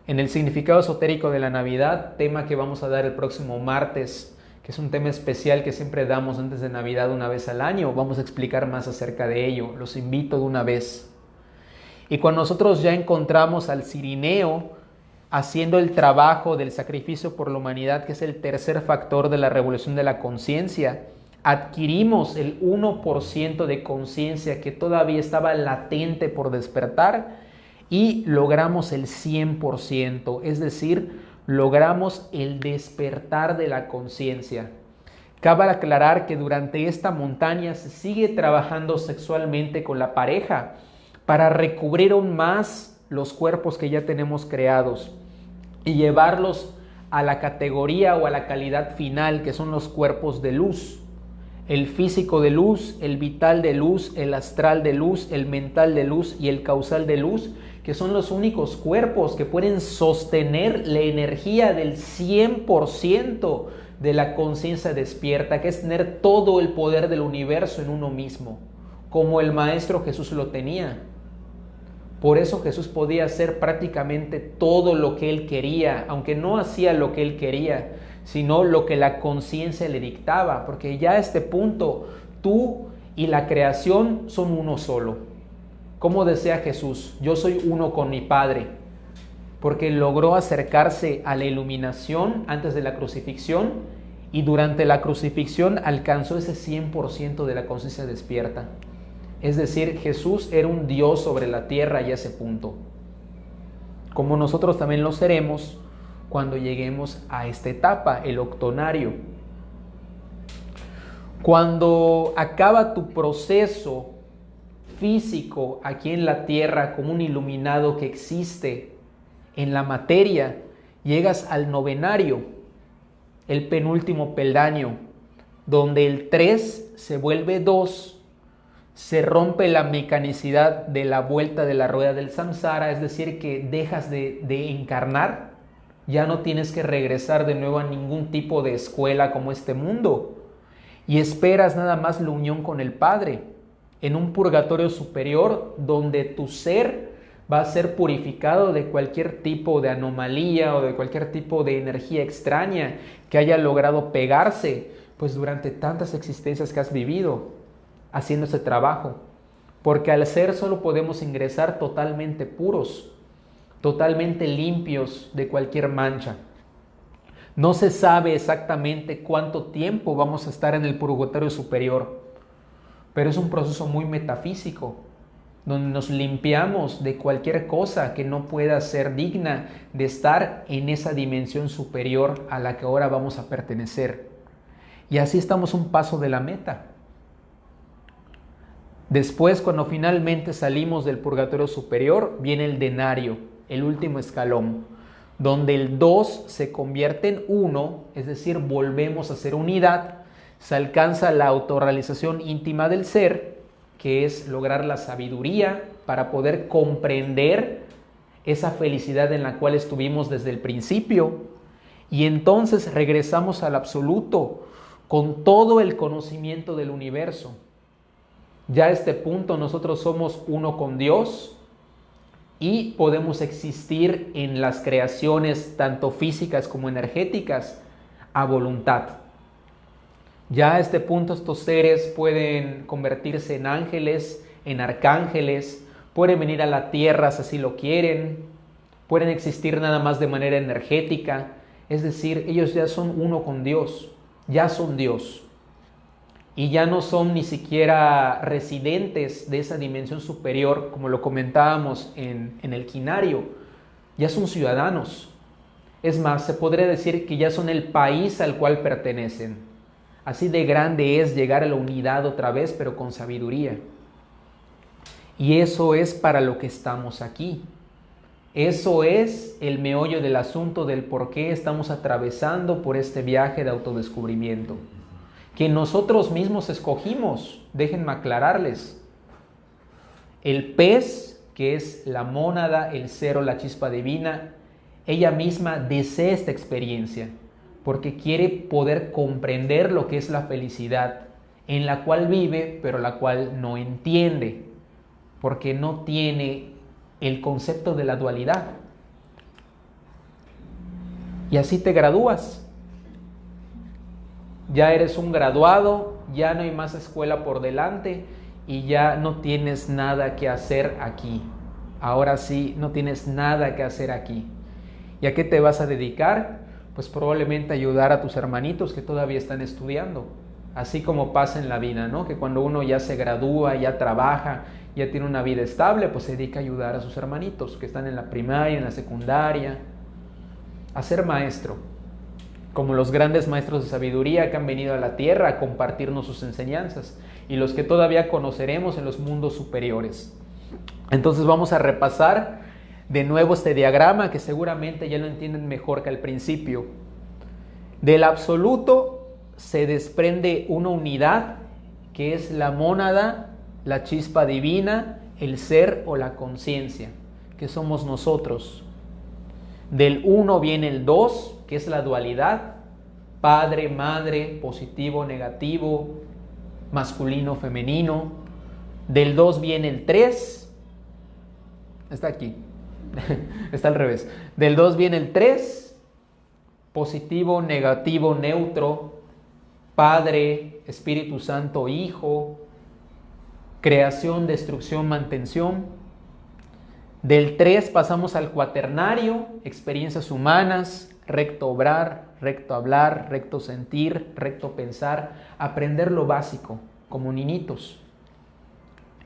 En el significado esotérico de la Navidad, tema que vamos a dar el próximo martes, que es un tema especial que siempre damos antes de Navidad una vez al año, vamos a explicar más acerca de ello, los invito de una vez. Y cuando nosotros ya encontramos al Cirineo haciendo el trabajo del sacrificio por la humanidad, que es el tercer factor de la revolución de la conciencia, adquirimos el 1% de conciencia que todavía estaba latente por despertar y logramos el 100%, es decir, logramos el despertar de la conciencia. Cabe aclarar que durante esta montaña se sigue trabajando sexualmente con la pareja para recubrir aún más los cuerpos que ya tenemos creados y llevarlos a la categoría o a la calidad final, que son los cuerpos de luz. El físico de luz, el vital de luz, el astral de luz, el mental de luz y el causal de luz, que son los únicos cuerpos que pueden sostener la energía del 100% de la conciencia despierta, que es tener todo el poder del universo en uno mismo, como el Maestro Jesús lo tenía. Por eso Jesús podía hacer prácticamente todo lo que Él quería, aunque no hacía lo que Él quería, sino lo que la conciencia le dictaba, porque ya a este punto tú y la creación son uno solo. ¿Cómo decía Jesús? Yo soy uno con mi Padre, porque logró acercarse a la iluminación antes de la crucifixión y durante la crucifixión alcanzó ese 100% de la conciencia despierta. Es decir, Jesús era un Dios sobre la tierra y a ese punto. Como nosotros también lo seremos cuando lleguemos a esta etapa, el octonario. Cuando acaba tu proceso físico aquí en la tierra como un iluminado que existe en la materia, llegas al novenario, el penúltimo peldaño, donde el 3 se vuelve 2, se rompe la mecanicidad de la vuelta de la rueda del samsara, es decir, que dejas de encarnar, ya no tienes que regresar de nuevo a ningún tipo de escuela como este mundo, y esperas nada más la unión con el Padre, en un purgatorio superior donde tu ser va a ser purificado de cualquier tipo de anomalía o de cualquier tipo de energía extraña que haya logrado pegarse pues durante tantas existencias que has vivido haciendo ese trabajo, porque al ser solo podemos ingresar totalmente puros, totalmente limpios de cualquier mancha. No se sabe exactamente cuánto tiempo vamos a estar en el purgatorio superior, pero es un proceso muy metafísico, donde nos limpiamos de cualquier cosa que no pueda ser digna de estar en esa dimensión superior a la que ahora vamos a pertenecer. Y así estamos un paso de la meta. Después, cuando finalmente salimos del purgatorio superior, viene el denario, el último escalón, donde el 2 se convierte en 1, es decir, volvemos a ser unidad, se alcanza la autorrealización íntima del ser, que es lograr la sabiduría, para poder comprender esa felicidad en la cual estuvimos desde el principio. Y entonces regresamos al absoluto con todo el conocimiento del universo. Ya a este punto nosotros somos uno con Dios y podemos existir en las creaciones tanto físicas como energéticas a voluntad. Ya a este punto estos seres pueden convertirse en ángeles, en arcángeles, pueden venir a la tierra si así lo quieren, pueden existir nada más de manera energética, es decir, ellos ya son uno con Dios, ya son Dios. Y ya no son ni siquiera residentes de esa dimensión superior, como lo comentábamos en el quinario, ya son ciudadanos. Es más, se podría decir que ya son el país al cual pertenecen. Así de grande es llegar a la unidad otra vez, pero con sabiduría. Y eso es para lo que estamos aquí. Eso es el meollo del asunto del por qué estamos atravesando por este viaje de autodescubrimiento. Que nosotros mismos escogimos, déjenme aclararles. El pez, que es la mónada, el ser o la chispa divina, ella misma desea esta experiencia, porque quiere poder comprender lo que es la felicidad, en la cual vive, pero la cual no entiende, porque no tiene el concepto de la dualidad. Y así te gradúas. Ya eres un graduado, ya no hay más escuela por delante y ya no tienes nada que hacer aquí. Ahora sí, no tienes nada que hacer aquí. ¿Y a qué te vas a dedicar? Pues probablemente ayudar a tus hermanitos que todavía están estudiando. Así como pasa en la vida, ¿no? Que cuando uno ya se gradúa, ya trabaja, ya tiene una vida estable, pues se dedica a ayudar a sus hermanitos que están en la primaria, en la secundaria, a ser maestro. Como los grandes maestros de sabiduría que han venido a la tierra a compartirnos sus enseñanzas y los que todavía conoceremos en los mundos superiores. Entonces vamos a repasar de nuevo este diagrama que seguramente ya lo entienden mejor que al principio. Del absoluto se desprende una unidad que es la mónada, la chispa divina, el ser o la conciencia, que somos nosotros. Del uno viene el dos, que es la dualidad, padre, madre, positivo, negativo, masculino, femenino. Del 2 viene el 3, está aquí, está al revés. Del 2 viene el 3, positivo, negativo, neutro, Padre, Espíritu Santo, Hijo, creación, destrucción, mantención. Del 3 pasamos al cuaternario, experiencias humanas, recto obrar, recto hablar, recto sentir, recto pensar, aprender lo básico, como niñitos.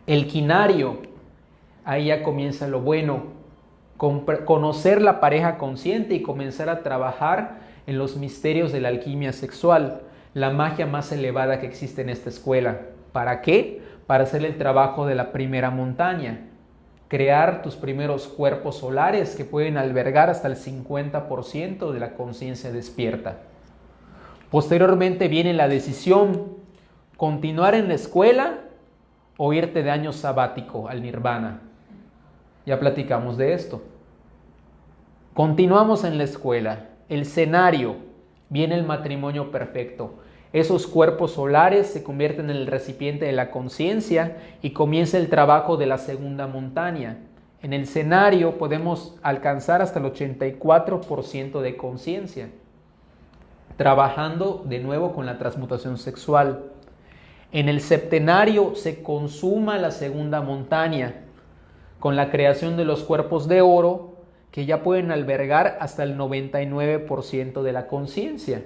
El quinario, ahí ya comienza lo bueno, conocer la pareja consciente y comenzar a trabajar en los misterios de la alquimia sexual, la magia más elevada que existe en esta escuela. ¿Para qué? Para hacer el trabajo de la primera montaña. Crear tus primeros cuerpos solares que pueden albergar hasta el 50% de la conciencia despierta. Posteriormente viene la decisión, continuar en la escuela o irte de año sabático al nirvana. Ya platicamos de esto. Continuamos en la escuela. El escenario, viene el matrimonio perfecto. Esos cuerpos solares se convierten en el recipiente de la conciencia y comienza el trabajo de la segunda montaña. En el escenario podemos alcanzar hasta el 84% de conciencia, trabajando de nuevo con la transmutación sexual. En el septenario se consuma la segunda montaña, con la creación de los cuerpos de oro, que ya pueden albergar hasta el 99% de la conciencia.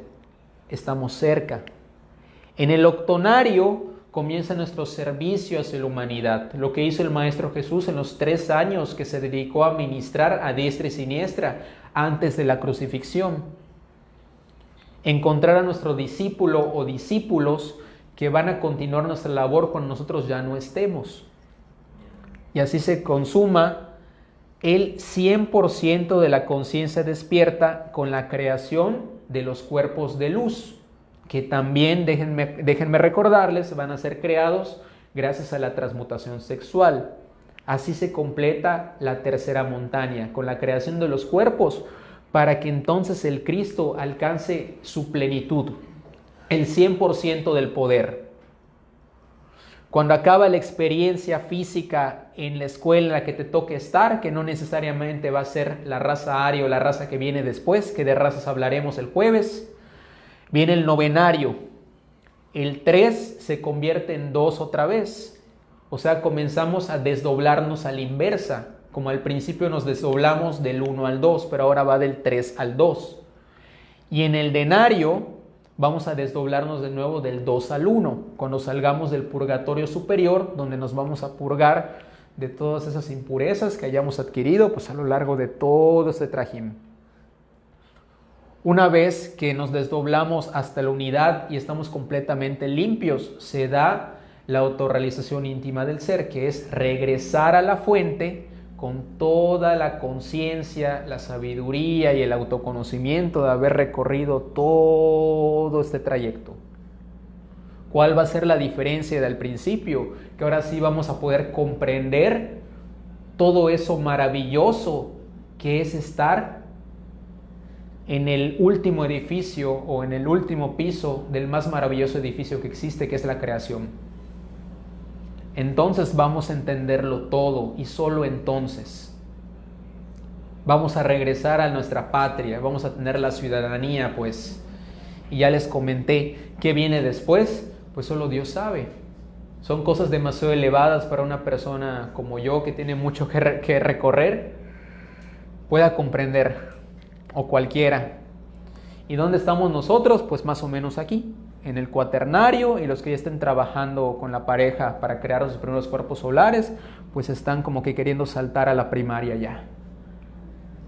Estamos cerca. En el octonario comienza nuestro servicio hacia la humanidad, lo que hizo el Maestro Jesús en los 3 años que se dedicó a ministrar a diestra y siniestra antes de la crucifixión. Encontrar a nuestro discípulo o discípulos que van a continuar nuestra labor cuando nosotros ya no estemos. Y así se consuma el 100% de la conciencia despierta con la creación de los cuerpos de luz, que también, déjenme recordarles, van a ser creados gracias a la transmutación sexual. Así se completa la tercera montaña, con la creación de los cuerpos, para que entonces el Cristo alcance su plenitud, el 100% del poder. Cuando acaba la experiencia física en la escuela en la que te toque estar, que no necesariamente va a ser la raza aria o la raza que viene después, que de razas hablaremos el jueves, viene el novenario. El 3 se convierte en 2 otra vez. O sea, comenzamos a desdoblarnos a la inversa. Como al principio nos desdoblamos del 1 al 2, pero ahora va del 3 al 2. Y en el denario vamos a desdoblarnos de nuevo del 2 al 1, cuando salgamos del purgatorio superior, donde nos vamos a purgar de todas esas impurezas que hayamos adquirido pues, a lo largo de todo este trajín. Una vez que nos desdoblamos hasta la unidad y estamos completamente limpios, se da la autorrealización íntima del ser, que es regresar a la fuente con toda la conciencia, la sabiduría y el autoconocimiento de haber recorrido todo este trayecto. ¿Cuál va a ser la diferencia del principio? Que ahora sí vamos a poder comprender todo eso maravilloso que es estar en el último edificio o en el último piso del más maravilloso edificio que existe, que es la creación. Entonces vamos a entenderlo todo y solo entonces vamos a regresar a nuestra patria, vamos a tener la ciudadanía, pues. Y ya les comenté qué viene después, pues solo Dios sabe. Son cosas demasiado elevadas para una persona como yo que tiene mucho que recorrer, pueda comprender, o cualquiera. ¿Y dónde estamos nosotros? Pues más o menos aquí, en el cuaternario, y los que ya estén trabajando con la pareja para crear sus primeros cuerpos solares, pues están como que queriendo saltar a la primaria ya.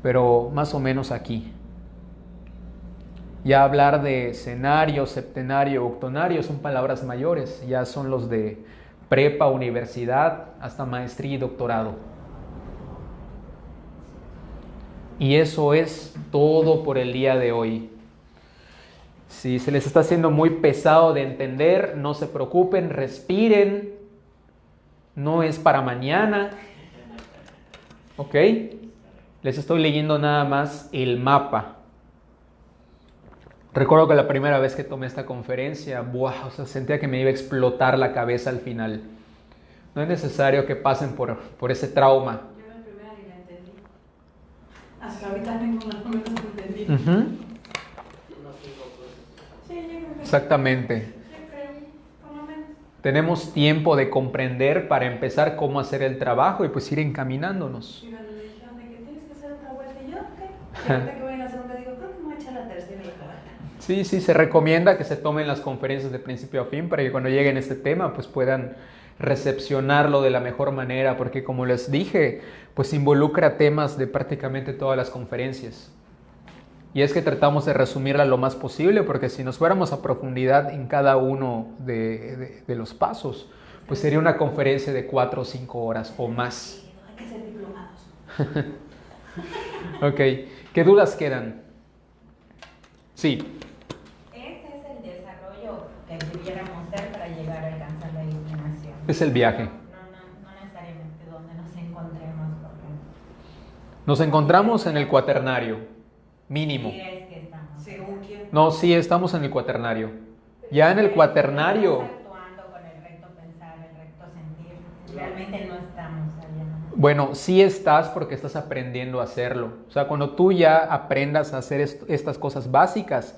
Pero más o menos aquí. Ya hablar de cenario, septenario, octonario son palabras mayores, ya son los de prepa, universidad, hasta maestría y doctorado. Y eso es todo por el día de hoy. Si se les está haciendo muy pesado de entender, no se preocupen, respiren. No es para mañana. ¿Ok? Les estoy leyendo nada más el mapa. Recuerdo que la primera vez que tomé esta conferencia, sentía que me iba a explotar la cabeza al final. No es necesario que pasen por ese trauma. Yo la primera ni la entendí. Hasta ahorita tengo más o menos entendido. Sí, yo creo que Exactamente. yo creo, por lo menos. Tenemos tiempo de comprender para empezar cómo hacer el trabajo y pues ir encaminándonos. Y cuando me dijeron de que tienes que hacer otra vuelta, y yo, ok. Y ahorita que voy a la segunda, digo, creo que me voy a echar la tercera y la cuarta. Sí, se recomienda que se tomen las conferencias de principio a fin para que cuando lleguen a este tema pues puedan recepcionarlo de la mejor manera, porque como les dije, pues involucra temas de prácticamente todas las conferencias. Y es que tratamos de resumirla lo más posible, porque si nos fuéramos a profundidad en cada uno de los pasos, pues sería una conferencia de 4 o 5 horas o más. Hay que ser diplomados. Ok, ¿qué dudas quedan? Sí. Ese es el desarrollo que debiéramos hacer para llegar a alcanzar la iluminación. Es el viaje. No necesariamente donde nos encontremos. Porque Nos encontramos en el cuaternario, mínimo. sí es que estamos. Según quién. No, sí, estamos en el cuaternario. Ya en el cuaternario. Estamos actuando con el recto pensar, el recto sentir. Realmente no estamos allá. ¿No? Bueno, sí estás porque estás aprendiendo a hacerlo. O sea, cuando tú ya aprendas a hacer estas cosas básicas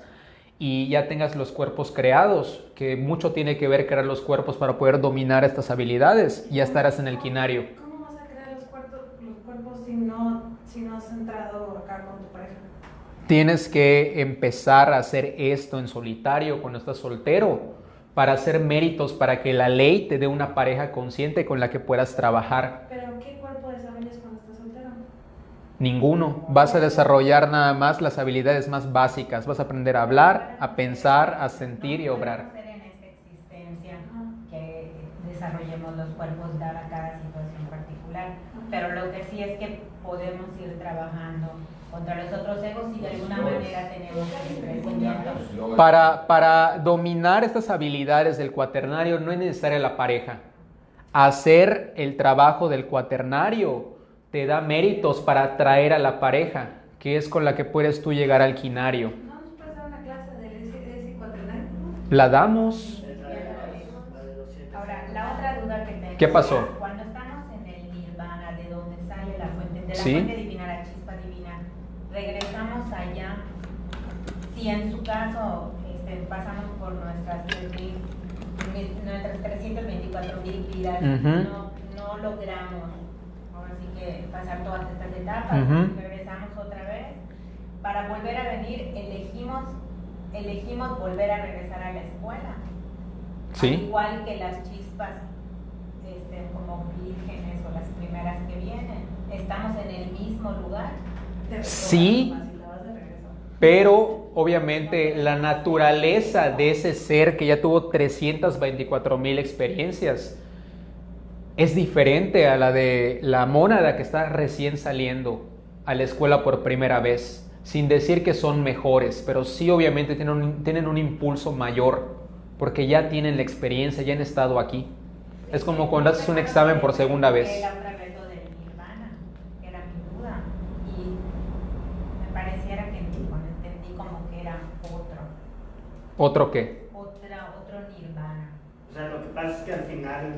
y ya tengas los cuerpos creados, que mucho tiene que ver crear los cuerpos para poder dominar estas habilidades, ya estarás en el quinario. ¿Cómo vas a crear los cuerpos si no has entrado acá con tu pareja? Tienes que empezar a hacer esto en solitario cuando estás soltero para hacer méritos, para que la ley te dé una pareja consciente con la que puedas trabajar. ¿Pero qué cuerpo desarrollas cuando estás soltero? Ninguno. Vas a desarrollar nada más las habilidades más básicas. Vas a aprender a hablar, a pensar, a sentir y a obrar. No podemos hacer en esta existencia que desarrollemos los cuerpos dada cada situación particular, pero lo que sí es que podemos ir trabajando contra los otros egos y de alguna manera tenemos el crecimiento. Para dominar estas habilidades del cuaternario no es necesaria la pareja. Hacer el trabajo del cuaternario te da méritos para atraer a la pareja, que es con la que puedes tú llegar al quinario. ¿No nos puedes dar una clase de ese cuaternario? La damos. Ahora, la otra duda que tengo. ¿Qué pasó? Cuando estamos en el nirvana, de donde sale la fuente, de la Sí. fuente divina, la chispa divina, regresamos allá. Si en su caso pasamos por nuestras 324.000 vidas, Ujú. no logramos, ahora sí que pasar todas estas etapas, Ujú. regresamos otra vez. Para volver a venir, elegimos volver a regresar a la escuela. Sí. Al igual que las chispas, como vírgenes o las primeras que vienen, estamos en el mismo lugar. Sí. Pero obviamente la naturaleza de ese ser que ya tuvo 324.000 experiencias es diferente a la de la mónada que está recién saliendo a la escuela por primera vez. Sin decir que son mejores, pero sí obviamente tienen un impulso mayor, porque ya tienen la experiencia, ya han estado aquí. Es como cuando haces un examen por segunda vez. Era un reto del nirvana, era mi duda. Y me pareciera que cuando entendí como que era ¿Otro qué? otro nirvana. O sea, lo que pasa es que al final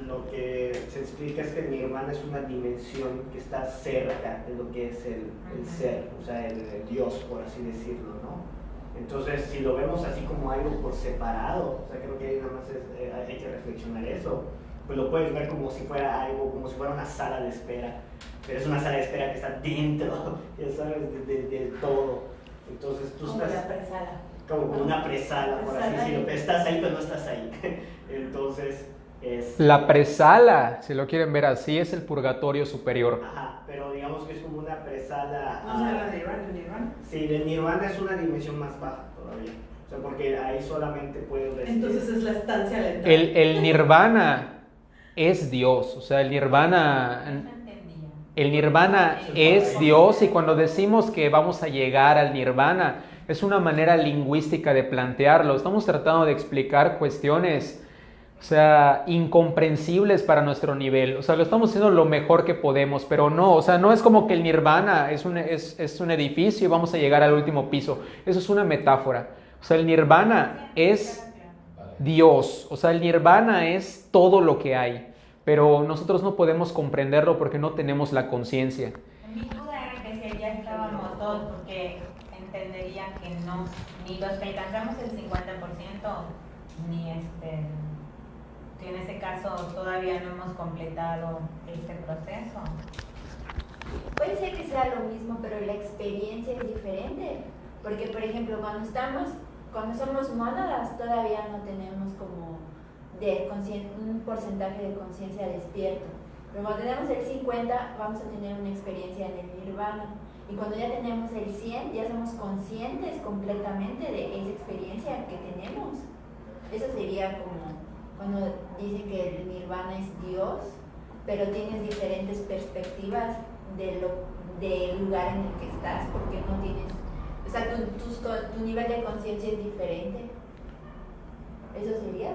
lo que se explica es que el nirvana es una dimensión que está cerca de lo que es el ser, o sea, el Dios, por así decirlo, ¿no? Entonces, si lo vemos así como algo por separado, o sea, creo que ahí nada más hay que reflexionar eso, pues lo puedes ver como si fuera algo, como si fuera una sala de espera, pero es una sala de espera que está dentro, ya sabes, de todo. Entonces tú Como estás... la presala. Como una presala, por así decirlo, pero estás ahí, pero no estás ahí. Entonces, es... La presala, si lo quieren ver así, es el purgatorio superior. Ajá, pero digamos que es como una presala... ¿No se habla de nirvana? Sí, el nirvana es una dimensión más baja todavía. O sea, porque ahí solamente puedes decir... Entonces es la estancia lenta. El nirvana es Dios, o sea, el nirvana es Dios, y cuando decimos que vamos a llegar al nirvana, es una manera lingüística de plantearlo. Estamos tratando de explicar cuestiones, o sea, incomprensibles para nuestro nivel. O sea, lo estamos haciendo lo mejor que podemos, pero no, o sea, no es como que el nirvana es un edificio y vamos a llegar al último piso. Eso es una metáfora. O sea, el nirvana es Dios, o sea, el nirvana es todo lo que hay, pero nosotros no podemos comprenderlo porque no tenemos la conciencia. Mi duda era que si ya estábamos todos, porque entendería que no, ni los que alcanzamos el 50%, ni que en ese caso todavía no hemos completado este proceso. Puede ser que sea lo mismo, pero la experiencia es diferente. Porque, por ejemplo, cuando somos mónadas, todavía no tenemos como un porcentaje de conciencia despierto. Pero cuando tenemos el 50, vamos a tener una experiencia en el nirvana. Y cuando ya tenemos el 100, ya somos conscientes completamente de esa experiencia que tenemos. Eso sería como cuando dicen que el nirvana es Dios, pero tienes diferentes perspectivas del lugar en el que estás, porque no tienes, o sea, tu nivel de conciencia es diferente. ¿Eso sería?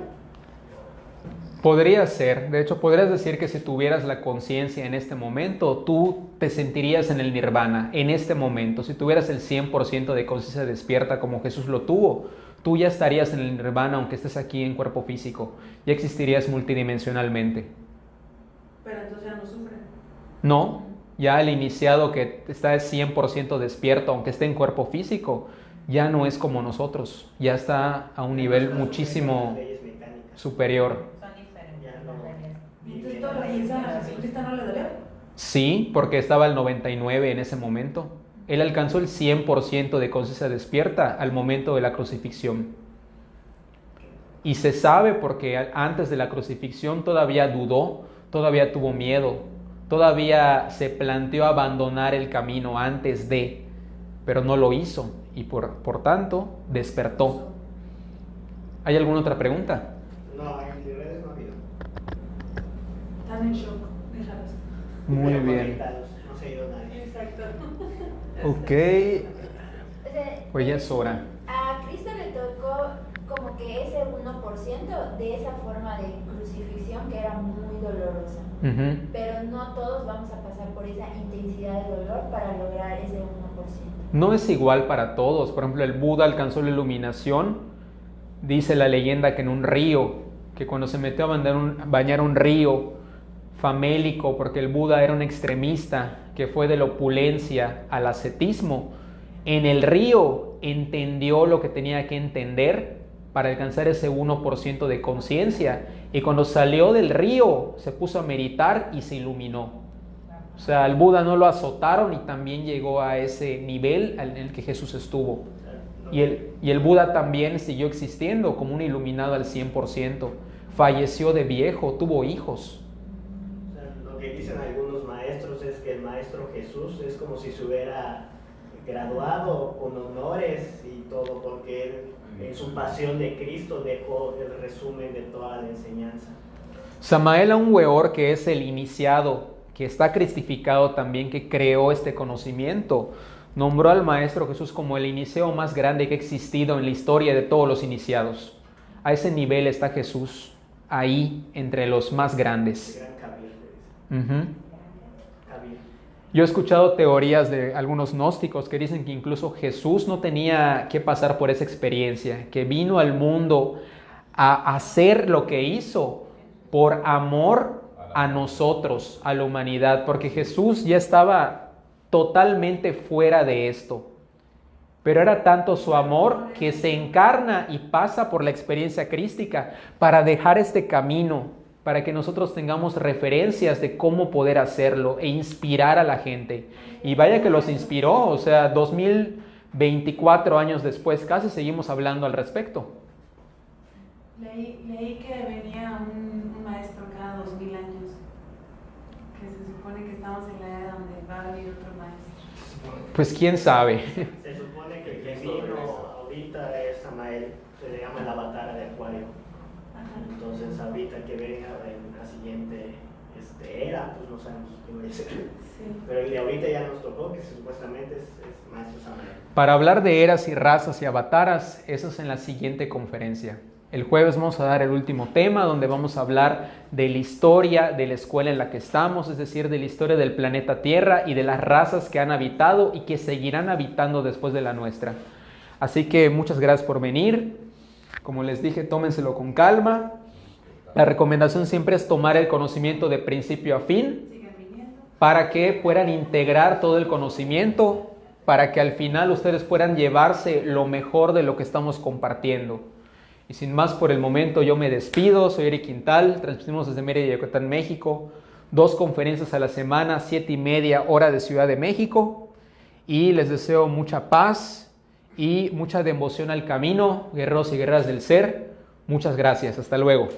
Podría ser, de hecho podrías decir que si tuvieras la conciencia en este momento, tú te sentirías en el nirvana, en este momento. Si tuvieras el 100% de conciencia despierta como Jesús lo tuvo, tú ya estarías en el nirvana aunque estés aquí en cuerpo físico, ya existirías multidimensionalmente. Pero entonces ya no sufren. No, ya el iniciado que está 100% despierto aunque esté en cuerpo físico, ya no es como nosotros, ya está a un nivel muchísimo superior. ¿Y entonces todo lo que hicieron a Jesucristo no le dolió? Sí, porque estaba al 99 en ese momento. Él alcanzó el 100% de conciencia despierta al momento de la crucifixión. Y se sabe porque antes de la crucifixión todavía dudó, todavía tuvo miedo, todavía se planteó abandonar el camino antes de, pero no lo hizo y por tanto despertó. ¿Hay alguna otra pregunta? No, en redes no ha habido. Están en shock, déjalos. Muy Pero bien. conectados, no se ha ido nadie. Exacto. Ok, O sea, pues ya es hora. a Cristo le tocó como que ese 1% de esa forma de crucifixión que era muy dolorosa. Pero no todos vamos a pasar por esa intensidad de dolor para lograr ese 1%. No es igual para todos. Por ejemplo, el Buda alcanzó la iluminación. Dice la leyenda que en un río, que cuando se metió a bañar un río famélico, porque el Buda era un extremista que fue de la opulencia al ascetismo, en el río entendió lo que tenía que entender para alcanzar ese 1% de conciencia, y cuando salió del río se puso a meditar y se iluminó. O sea, al Buda no lo azotaron y también llegó a ese nivel en el que Jesús estuvo. Y el Buda también siguió existiendo como un iluminado al 100%. Falleció de viejo, tuvo hijos. O sea, lo que dicen algunos maestros es que el maestro Jesús es como si se hubiera graduado con honores y todo, porque él en su pasión de Cristo dejó el resumen de toda la enseñanza. Samael Aun Weor, que es el iniciado, que está cristificado también, que creó este conocimiento, nombró al Maestro Jesús como el iniciado más grande que ha existido en la historia de todos los iniciados. A ese nivel está Jesús, ahí entre los más grandes. Yo he escuchado teorías de algunos gnósticos que dicen que incluso Jesús no tenía que pasar por esa experiencia, que vino al mundo a hacer lo que hizo por amor a nosotros, a la humanidad, porque Jesús ya estaba totalmente fuera de esto. Pero era tanto su amor que se encarna y pasa por la experiencia crística para dejar este camino, para que nosotros tengamos referencias de cómo poder hacerlo e inspirar a la gente. Y vaya que los inspiró, o sea, 2024 años después casi seguimos hablando al respecto. Leí que venía un maestro cada 2000 años, que se supone que estamos en la era donde va a venir otro maestro. Pues quién sabe. Se supone que el que vino ahorita es Samael, se le llama el avatar de Acuario. Entonces ahorita que venga en la siguiente era, pues no sabemos qué va a ser. Sí. Pero el de ahorita ya nos tocó, que supuestamente es maestro Samael. Para hablar de eras y razas y avataras, eso es en la siguiente conferencia. El jueves vamos a dar el último tema, donde vamos a hablar de la historia de la escuela en la que estamos, es decir, de la historia del planeta Tierra y de las razas que han habitado y que seguirán habitando después de la nuestra. Así que muchas gracias por venir. Como les dije, tómenselo con calma. La recomendación siempre es tomar el conocimiento de principio a fin para que puedan integrar todo el conocimiento, para que al final ustedes puedan llevarse lo mejor de lo que estamos compartiendo. Y sin más por el momento, yo me despido. Soy Eric Quintal, transmitimos desde Mérida, Yucatán, México. 2 conferencias a la semana, 7:30 hora de Ciudad de México. Y les deseo mucha paz y mucha devoción al camino, guerreros y guerreras del ser. Muchas gracias. Hasta luego.